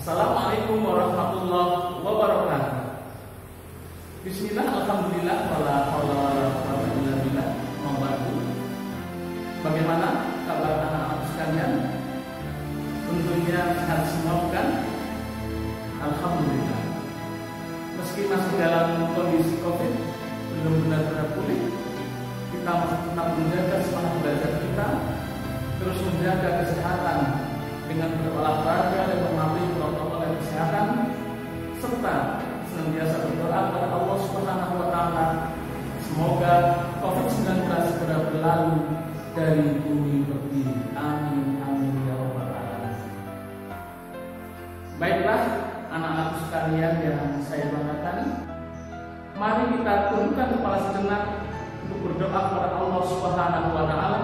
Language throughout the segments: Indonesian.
Assalamualaikum warahmatullahi wabarakatuh. Bismillah, alhamdulillah, wala haula wala quwwata illa billah. Bagaimana kabar anak-anak sekalian? Tentunya sehat semua bukan? Alhamdulillah. Meski masih dalam kondisi COVID, belum benar-benar pulih, kita masih tetap menjaga semangat belajar kita, terus menjaga kesehatan dengan berolahraga dan mematuhi protokol kesehatan, serta senantiasa berdoa kepada Allah Subhanahu wa Ta'ala semoga COVID-19 segera berlalu dari bumi berdiri. Amin amin ya rabbal alamin. Baiklah anak-anak sekalian yang saya banggakan, mari kita tundukkan kepala sejenak untuk berdoa kepada Allah Subhanahu wa Ta'ala.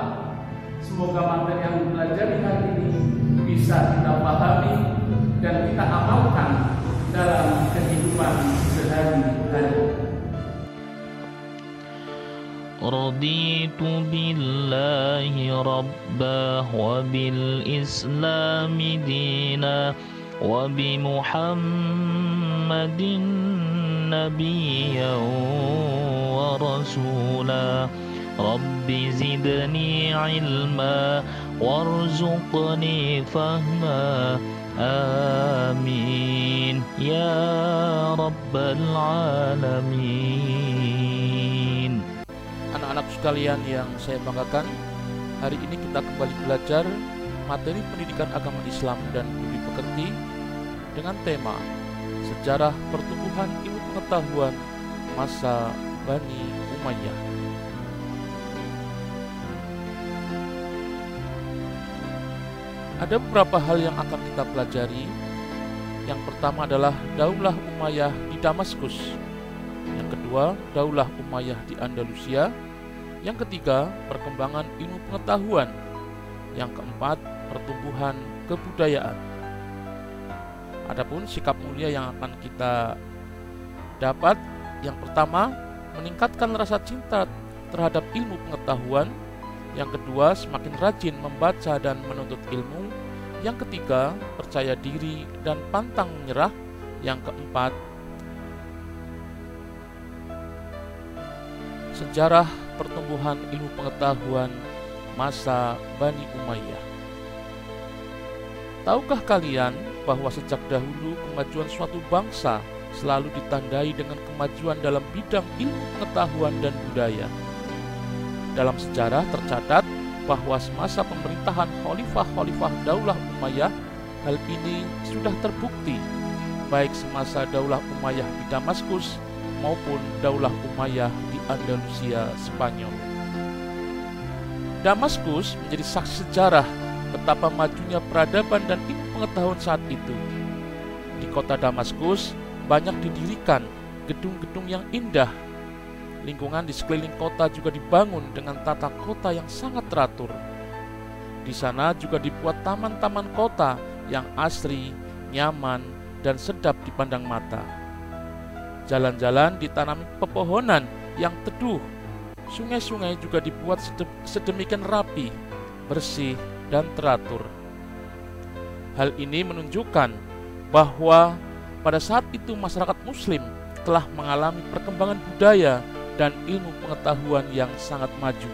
Semoga materi yang dipelajari hari ini bisa kita pahami dan kita amalkan dalam kehidupan sehari-hari. Raditu billahi rabba wa bil islami dina wa bi Muhammadin nabiyyan wa rasula. Rabbi zidni ilma warzuqni fahma. Amin ya rabbal alamin. Anak-anak sekalian yang saya banggakan, hari ini kita kembali belajar materi pendidikan agama Islam dan budi pekerti dengan tema Sejarah Pertumbuhan Ilmu Pengetahuan Masa Bani Umayyah. Ada beberapa hal yang akan kita pelajari. Yang pertama adalah Daulah Umayyah di Damaskus. Yang kedua, Daulah Umayyah di Andalusia. Yang ketiga, perkembangan ilmu pengetahuan. Yang keempat, pertumbuhan kebudayaan. Adapun sikap mulia yang akan kita dapat, yang pertama, meningkatkan rasa cinta terhadap ilmu pengetahuan. Yang kedua, semakin rajin membaca dan menuntut ilmu. Yang ketiga, percaya diri dan pantang menyerah. Yang keempat, sejarah pertumbuhan ilmu pengetahuan masa Bani Umayyah. Tahukah kalian bahwa sejak dahulu kemajuan suatu bangsa selalu ditandai dengan kemajuan dalam bidang ilmu pengetahuan dan budaya? Dalam sejarah tercatat bahwa semasa pemerintahan khalifah-khalifah Daulah Umayyah, hal ini sudah terbukti, baik semasa Daulah Umayyah di Damaskus maupun Daulah Umayyah di Andalusia, Spanyol. Damaskus menjadi saksi sejarah betapa majunya peradaban dan ilmu pengetahuan saat itu. Di kota Damaskus banyak didirikan gedung-gedung yang indah. Lingkungan di sekeliling kota juga dibangun dengan tata kota yang sangat teratur. Di sana juga dibuat taman-taman kota yang asri, nyaman, dan sedap dipandang mata. Jalan-jalan ditanami pepohonan yang teduh. Sungai-sungai juga dibuat sedemikian rapi, bersih, dan teratur. Hal ini menunjukkan bahwa pada saat itu masyarakat Muslim telah mengalami perkembangan budaya dan ilmu pengetahuan yang sangat maju.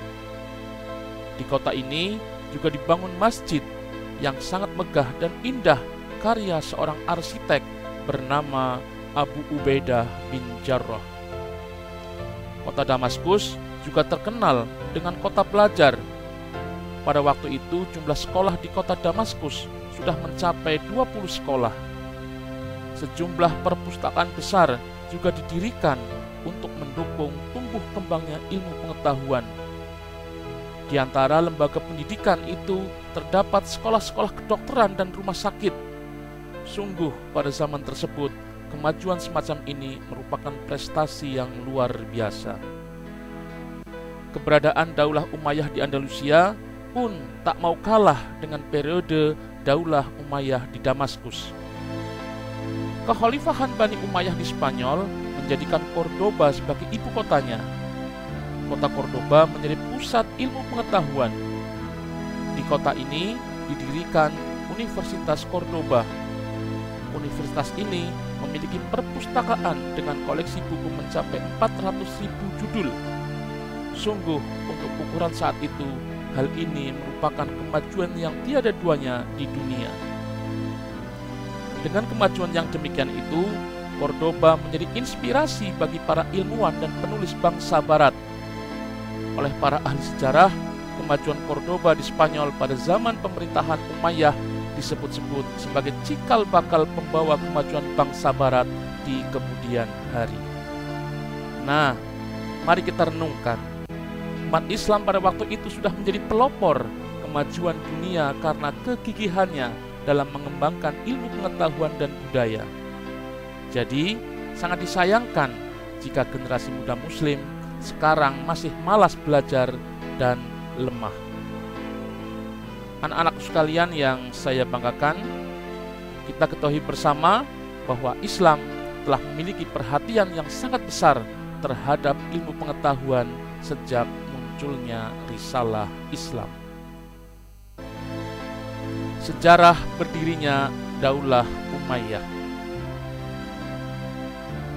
Di kota ini juga dibangun masjid yang sangat megah dan indah karya seorang arsitek bernama Abu Ubaidah bin Jarrah. Kota Damaskus juga terkenal dengan kota pelajar. Pada waktu itu jumlah sekolah di kota Damaskus sudah mencapai 20 sekolah. Sejumlah perpustakaan besar juga didirikan untuk mendukung tumbuh kembangnya ilmu pengetahuan. Di antara lembaga pendidikan itu terdapat sekolah-sekolah kedokteran dan rumah sakit. Sungguh pada zaman tersebut, kemajuan semacam ini merupakan prestasi yang luar biasa. Keberadaan Daulah Umayyah di Andalusia pun tak mau kalah dengan periode Daulah Umayyah di Damaskus. Kekhalifahan Bani Umayyah di Spanyol menjadikan Cordoba sebagai ibu kotanya. Kota Cordoba menjadi pusat ilmu pengetahuan. Di kota ini didirikan Universitas Cordoba. Universitas ini memiliki perpustakaan dengan koleksi buku mencapai 400.000 judul. Sungguh, untuk ukuran saat itu, hal ini merupakan kemajuan yang tiada duanya di dunia. Dengan kemajuan yang demikian itu, Cordoba menjadi inspirasi bagi para ilmuwan dan penulis bangsa Barat. Oleh para ahli sejarah, kemajuan Cordoba di Spanyol pada zaman pemerintahan Umayyah disebut-sebut sebagai cikal bakal pembawa kemajuan bangsa Barat di kemudian hari. Nah, mari kita renungkan. Umat Islam pada waktu itu sudah menjadi pelopor kemajuan dunia karena kegigihannya dalam mengembangkan ilmu pengetahuan dan budaya. Jadi, sangat disayangkan jika generasi muda Muslim sekarang masih malas belajar dan lemah. Anak-anak sekalian yang saya banggakan, kita ketahui bersama bahwa Islam telah memiliki perhatian yang sangat besar terhadap ilmu pengetahuan sejak munculnya risalah Islam. Sejarah berdirinya Daulah Umayyah.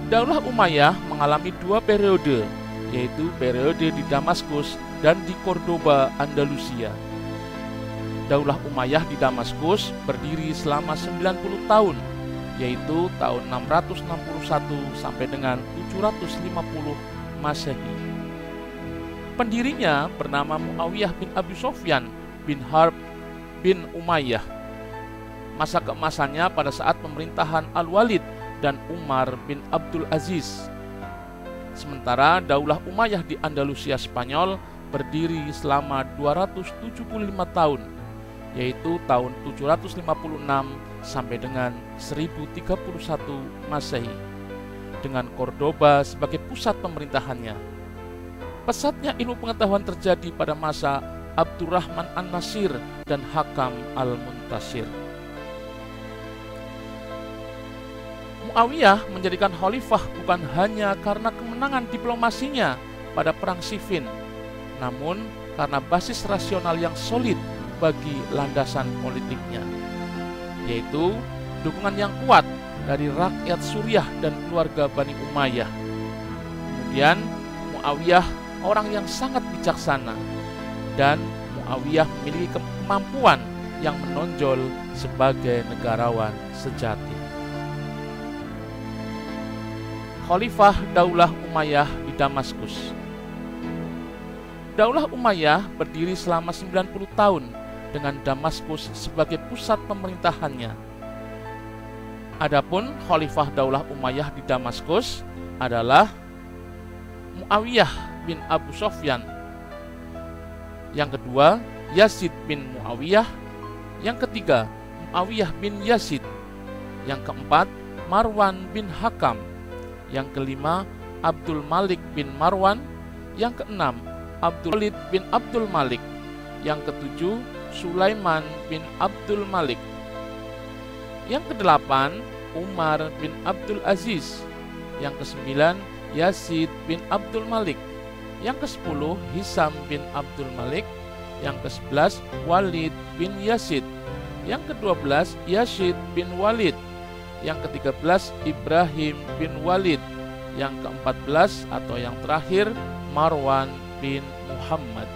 Daulah Umayyah mengalami dua periode, yaitu periode di Damaskus dan di Cordoba, Andalusia. Daulah Umayyah di Damaskus berdiri selama 90 tahun, yaitu tahun 661 sampai dengan 750 Masehi. Pendirinya bernama Muawiyah bin Abi Sufyan bin Harb bin Umayyah. Masa keemasannya pada saat pemerintahan Al-Walid dan Umar bin Abdul Aziz. Sementara Daulah Umayyah di Andalusia Spanyol berdiri selama 275 tahun, yaitu tahun 756 sampai dengan 1031 Masehi, dengan Cordoba sebagai pusat pemerintahannya. Pesatnya ilmu pengetahuan terjadi pada masa Abdurrahman An-Nasir dan Hakam Al-Muntasir. Muawiyah menjadikan khalifah bukan hanya karena kemenangan diplomasinya pada Perang Siffin, namun karena basis rasional yang solid bagi landasan politiknya, yaitu dukungan yang kuat dari rakyat Suriah dan keluarga Bani Umayyah. Kemudian Muawiyah orang yang sangat bijaksana, dan Muawiyah memiliki kemampuan yang menonjol sebagai negarawan sejati. Khalifah Daulah Umayyah di Damaskus. Daulah Umayyah berdiri selama 90 tahun dengan Damaskus sebagai pusat pemerintahannya. Adapun Khalifah Daulah Umayyah di Damaskus adalah Muawiyah bin Abu Sufyan. Yang kedua, Yazid bin Muawiyah. Yang ketiga, Muawiyah bin Yazid. Yang keempat, Marwan bin Hakam. Yang kelima, Abdul Malik bin Marwan. Yang keenam, Abdul Walid bin Abdul Malik. Yang ketujuh, Sulaiman bin Abdul Malik. Yang kedelapan, Umar bin Abdul Aziz. Yang kesembilan, Yazid bin Abdul Malik. Yang ke-10, Hisam bin Abdul Malik. Yang ke-11, Walid bin Yazid. Yang ke-12, Yazid bin Walid. Yang ke-13, Ibrahim bin Walid. Yang ke-14 atau yang terakhir, Marwan bin Muhammad.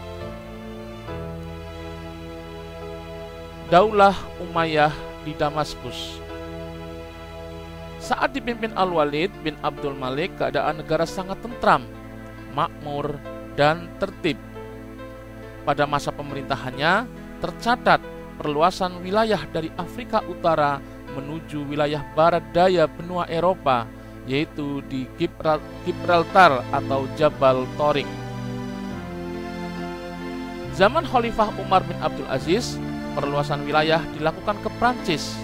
Daulah Umayyah di Damaskus. Saat dipimpin Al-Walid bin Abdul Malik, keadaan negara sangat tentram, makmur, dan tertib. Pada masa pemerintahannya, tercatat perluasan wilayah dari Afrika Utara menuju wilayah barat daya benua Eropa, yaitu di Gibraltar atau Jabal Torik. Zaman Khalifah Umar bin Abdul Aziz, perluasan wilayah dilakukan ke Prancis.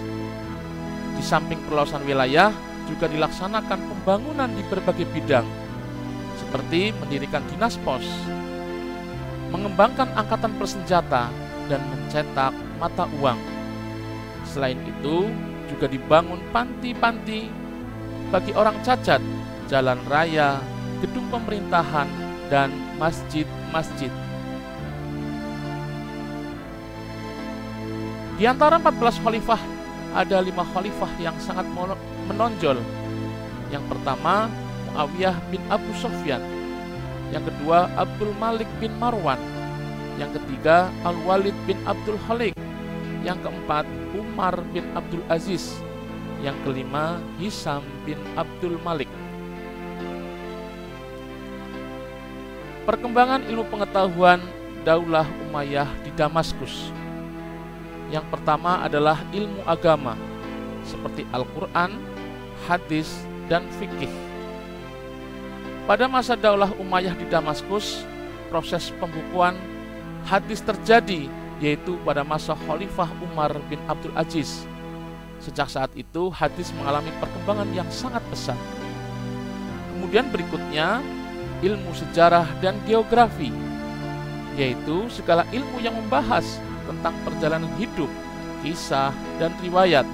Di samping perluasan wilayah, juga dilaksanakan pembangunan di berbagai bidang, seperti mendirikan dinas pos, mengembangkan angkatan bersenjata, dan mencetak mata uang. Selain itu, juga dibangun panti-panti bagi orang cacat, jalan raya, gedung pemerintahan, dan masjid-masjid. Di antara 14 khalifah ada 5 khalifah yang sangat menonjol. Yang pertama, Muawiyah bin Abu Sufyan. Yang kedua, Abdul Malik bin Marwan. Yang ketiga, Al-Walid bin Abdul Khaliq. Yang keempat, Umar bin Abdul Aziz. Yang kelima, Hisam bin Abdul Malik. Perkembangan ilmu pengetahuan Daulah Umayyah di Damaskus. Yang pertama adalah ilmu agama, seperti Al-Quran, hadis, dan fikih. Pada masa Daulah Umayyah di Damaskus, proses pembukuan hadis terjadi, yaitu pada masa Khalifah Umar bin Abdul Aziz. Sejak saat itu, hadis mengalami perkembangan yang sangat pesat. Kemudian berikutnya, ilmu sejarah dan geografi, yaitu segala ilmu yang membahas tentang perjalanan hidup, kisah, dan riwayat.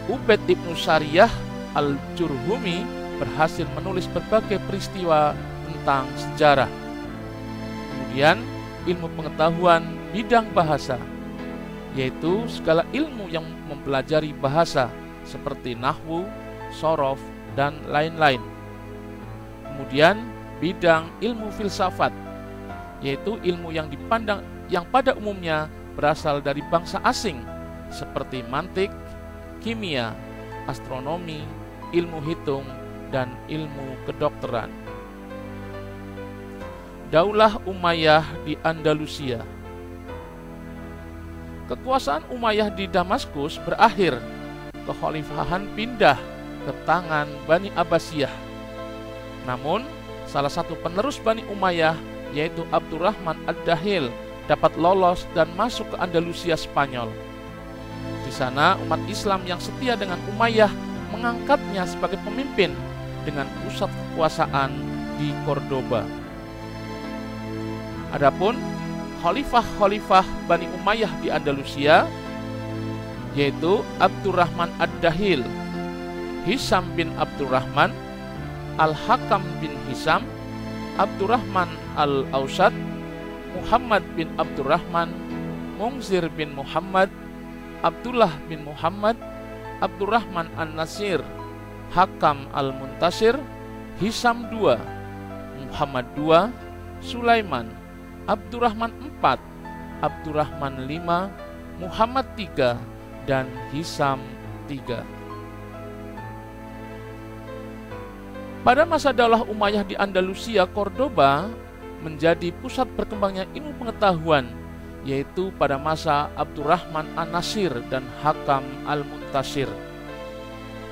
Ubaid ibnu Sariyah al-Jurhumi berhasil menulis berbagai peristiwa tentang sejarah. Kemudian ilmu pengetahuan bidang bahasa, yaitu segala ilmu yang mempelajari bahasa seperti nahwu, shorof, dan lain-lain. Kemudian bidang ilmu filsafat, yaitu ilmu yang dipandang yang pada umumnya berasal dari bangsa asing seperti mantik, kimia, astronomi, ilmu hitung, dan ilmu kedokteran. Daulah Umayyah di Andalusia. Kekuasaan Umayyah di Damaskus berakhir, kekhalifahan pindah ke tangan Bani Abbasiyah. Namun, salah satu penerus Bani Umayyah, yaitu Abdurrahman ad-Dahil, dapat lolos dan masuk ke Andalusia Spanyol. Di sana, umat Islam yang setia dengan Umayyah mengangkatnya sebagai pemimpin dengan pusat kekuasaan di Cordoba. Adapun khalifah-khalifah Bani Umayyah di Andalusia, yaitu Abdurrahman ad-Dahil, Hisam bin Abdurrahman, Al-Hakam bin Hisam, Abdurrahman al-Ausad, Muhammad bin Abdurrahman, Mungzir bin Muhammad, Abdullah bin Muhammad, Abdurrahman an-Nasir, Hakam al-Muntasir, Hisam II, Muhammad II, Sulaiman, Abdurrahman IV, Abdurrahman V, Muhammad III, dan Hisam III. Pada masa Daulah Umayyah di Andalusia, Cordoba menjadi pusat berkembangnya ilmu pengetahuan, yaitu pada masa Abdurrahman an-Nasir dan Hakam al-Muntasir.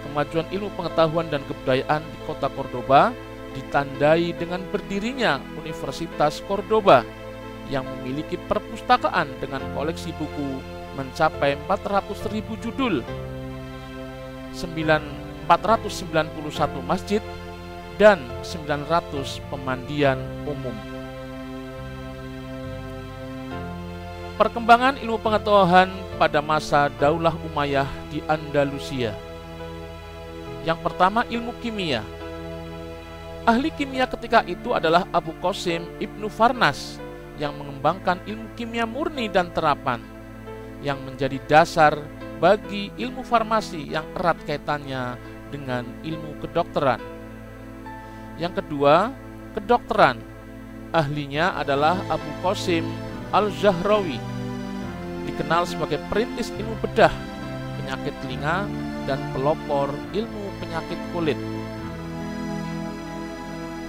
Kemajuan ilmu pengetahuan dan kebudayaan di kota Cordoba ditandai dengan berdirinya Universitas Cordoba yang memiliki perpustakaan dengan koleksi buku mencapai 400.000 judul, 491 masjid, dan 900 pemandian umum. Perkembangan ilmu pengetahuan pada masa Daulah Umayyah di Andalusia. Yang pertama, ilmu kimia. Ahli kimia ketika itu adalah Abu Qasim Ibnu Farnas yang mengembangkan ilmu kimia murni dan terapan yang menjadi dasar bagi ilmu farmasi yang erat kaitannya dengan ilmu kedokteran. Yang kedua, kedokteran. Ahlinya adalah Abu Qasim Al-Zahrawi, dikenal sebagai perintis ilmu bedah, penyakit telinga, dan pelopor ilmu penyakit kulit.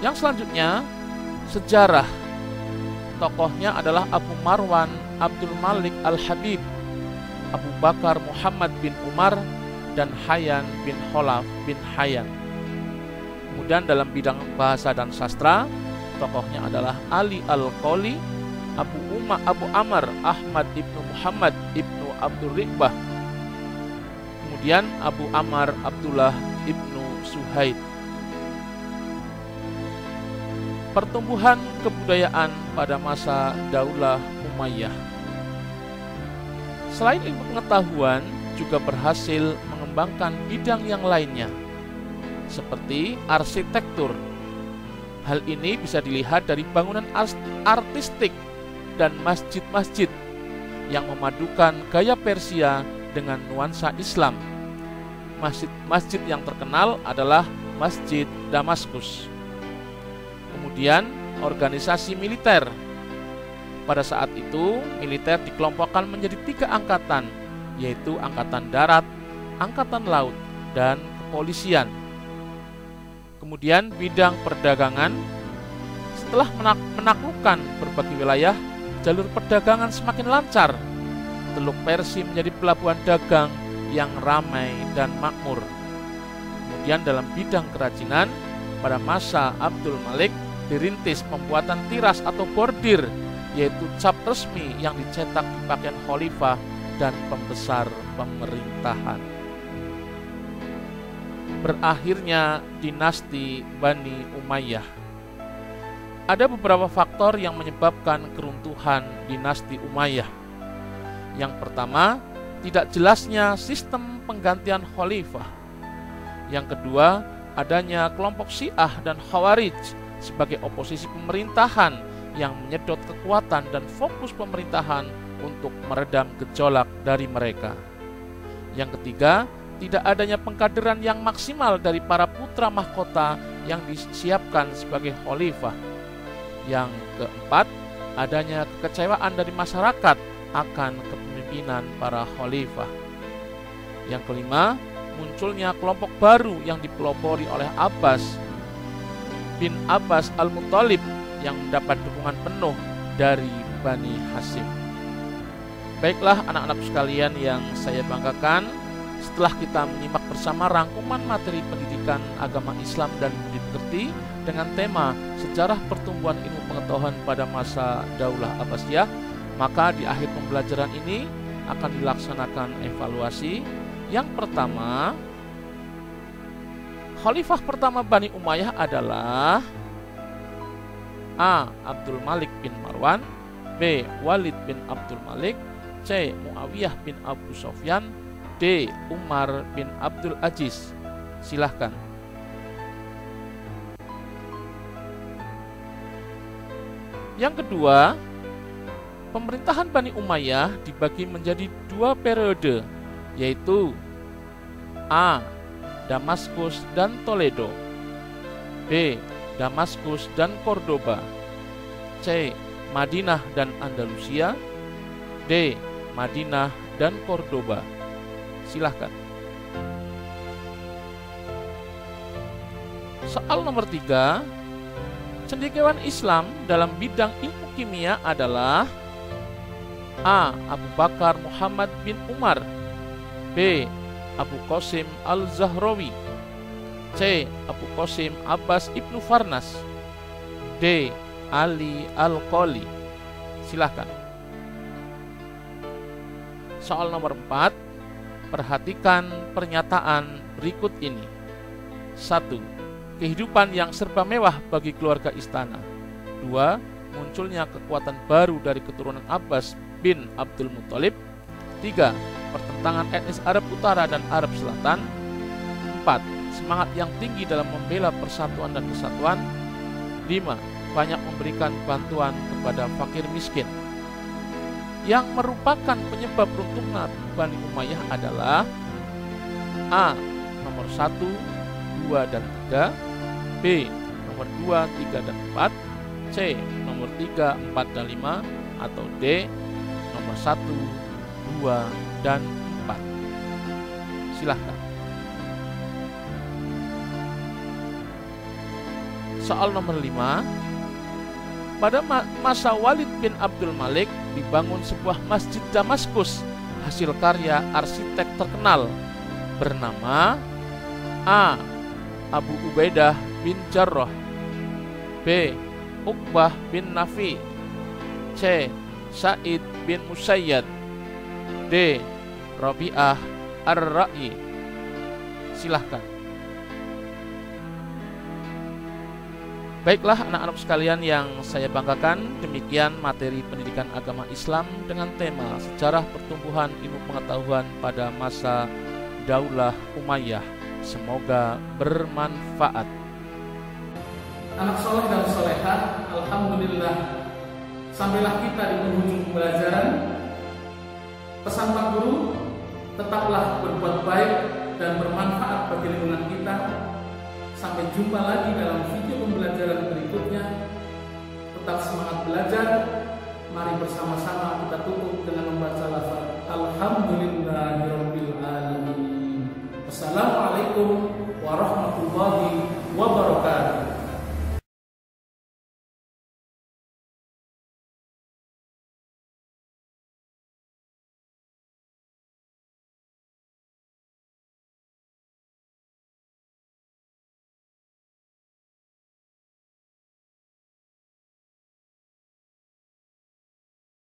Yang selanjutnya, sejarah. Tokohnya adalah Abu Marwan Abdul Malik Al-Habib, Abu Bakar Muhammad bin Umar, dan Hayyan bin Khalaf bin Hayyan. Kemudian dalam bidang bahasa dan sastra, tokohnya adalah Ali Al-Qoli, Abu Amr Ahmad ibnu Muhammad ibnu Abdul Riqbah, kemudian Abu Amr Abdullah ibnu Suhaid. Pertumbuhan kebudayaan pada masa Daulah Umayyah. Selain ilmu pengetahuan, juga berhasil mengembangkan bidang yang lainnya, seperti arsitektur. Hal ini bisa dilihat dari bangunan artistik dan masjid-masjid yang memadukan gaya Persia dengan nuansa Islam. Masjid yang terkenal adalah Masjid Damaskus. Kemudian organisasi militer. Pada saat itu militer dikelompokkan menjadi 3 angkatan, yaitu Angkatan Darat, Angkatan Laut, dan Kepolisian. Kemudian bidang perdagangan. Setelah menaklukkan berbagai wilayah, jalur perdagangan semakin lancar. Teluk Persi menjadi pelabuhan dagang yang ramai dan makmur. Kemudian dalam bidang kerajinan, pada masa Abdul Malik dirintis pembuatan tiras atau bordir, yaitu cap resmi yang dicetak di pakaian khalifah dan pembesar pemerintahan. Berakhirnya dinasti Bani Umayyah. Ada beberapa faktor yang menyebabkan keruntuhan dinasti Umayyah. Yang pertama, tidak jelasnya sistem penggantian khalifah. Yang kedua, adanya kelompok Syiah dan Khawarij sebagai oposisi pemerintahan yang menyedot kekuatan dan fokus pemerintahan untuk meredam gejolak dari mereka. Yang ketiga, tidak adanya pengkaderan yang maksimal dari para putra mahkota yang disiapkan sebagai khalifah. Yang keempat, adanya kekecewaan dari masyarakat akan kepemimpinan para khalifah. Yang kelima, munculnya kelompok baru yang dipelopori oleh Abbas bin Abbas Al-Muttalib yang mendapat dukungan penuh dari Bani Hashim. Baiklah anak-anak sekalian yang saya banggakan, setelah kita menyimak bersama rangkuman materi pendidikan agama Islam dan budi pekerti dengan tema sejarah pertumbuhan ilmu pengetahuan pada masa Daulah Abbasiyah, maka di akhir pembelajaran ini akan dilaksanakan evaluasi. Yang pertama, khalifah pertama Bani Umayyah adalah A. Abdul Malik bin Marwan, B. Walid bin Abdul Malik, C. Muawiyah bin Abu Sufyan, D. Umar bin Abdul Aziz. Silahkan. Yang kedua, pemerintahan Bani Umayyah dibagi menjadi 2 periode, yaitu A. Damaskus dan Toledo, B. Damaskus dan Cordoba, C. Madinah dan Andalusia, D. Madinah dan Cordoba. Silahkan. Soal nomor 3, cendekiawan Islam dalam bidang ilmu kimia adalah A. Abu Bakar Muhammad bin Umar, B. Abu Qasim Al-Zahrawi, C. Abu Qasim Abbas Ibnu Farnas, D. Ali Al-Qali. Silahkan. Soal nomor 4, perhatikan pernyataan berikut ini. 1. Kehidupan yang serba mewah bagi keluarga istana. 2. Munculnya kekuatan baru dari keturunan Abbas bin Abdul Muttalib. 3. Pertentangan etnis Arab Utara dan Arab Selatan. 4. Semangat yang tinggi dalam membela persatuan dan kesatuan. 5. Banyak memberikan bantuan kepada fakir miskin. Yang merupakan penyebab runtuhnya Bani Umayyah adalah A. Nomor 1, 2, dan 3, B. Nomor 2, 3, dan 4, C. Nomor 3, 4, dan 5, atau D. Nomor 1, 2, dan 4. Silahkan. Soal nomor 5, pada masa Walid bin Abdul Malik dibangun sebuah masjid Damaskus hasil karya arsitek terkenal bernama A. Abu Ubaidah bin Jarrah, B. Uqbah bin Nafi, C. Sa'id bin Musayyad, D. Rabi'ah Ar-Ra'i. Silahkan. Baiklah anak-anak sekalian yang saya banggakan, demikian materi pendidikan agama Islam dengan tema sejarah pertumbuhan ilmu pengetahuan pada masa Daulah Umayyah. Semoga bermanfaat. Anak soleh dan solehah, alhamdulillah, sampailah kita di penghujung pembelajaran. Pesan Pak Guru, Tetaplah berbuat baik dan bermanfaat bagi lingkungan kita. Sampai jumpa lagi dalam video pembelajaran berikutnya. Tetap semangat belajar. Mari bersama-sama kita tutup dengan membaca lafaz Alhamdulillah.